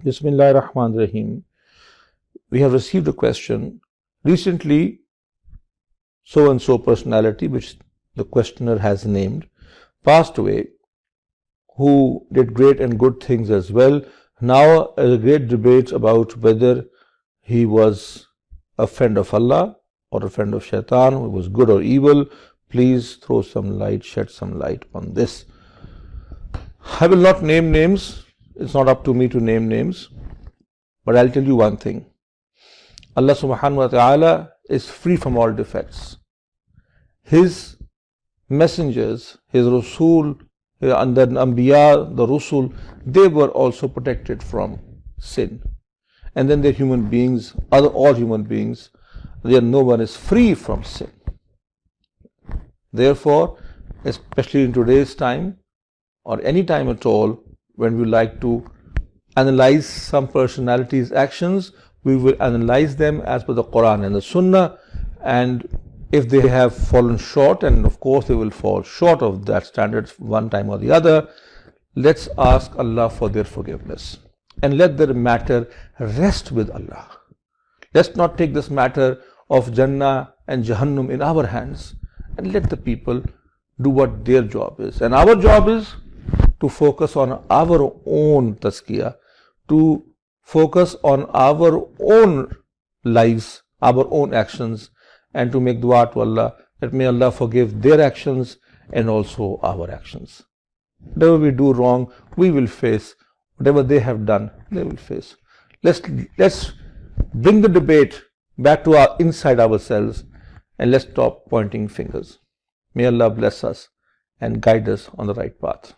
Bismillahir Rahmanir Rahim. We have received a question. Recently, so and so personality, which the questioner has named, passed away, who did great and good things as well. Now a great debate about whether he was a friend of Allah or a friend of Shaitan, who was good or evil. Please throw some light, shed some light on this. I will not name names. It's not up to me to name names. But I'll tell you one thing. Allah subhanahu wa ta'ala is free from all defects. His messengers, His Rasul, and the Anbiya, the Rusul, they were also protected from sin. And then they're human beings, all human beings, no one is free from sin. Therefore, especially in today's time, or any time at all, when we like to analyze some personalities' actions, we will analyze them as per the Quran and the Sunnah, and if they have fallen short, and of course they will fall short of that standard one time or the other, let's ask Allah for their forgiveness and let their matter rest with Allah. Let's not take this matter of Jannah and Jahannam in our hands, and let the people do what their job is. And our job is to focus on our own tazkiyah, to focus on our own lives, our own actions, and to make dua to Allah that may Allah forgive their actions and also our actions. Whatever we do wrong, we will face. Whatever they have done, they will face. Let's bring the debate back to inside ourselves, and let's stop pointing fingers. May Allah bless us and guide us on the right path.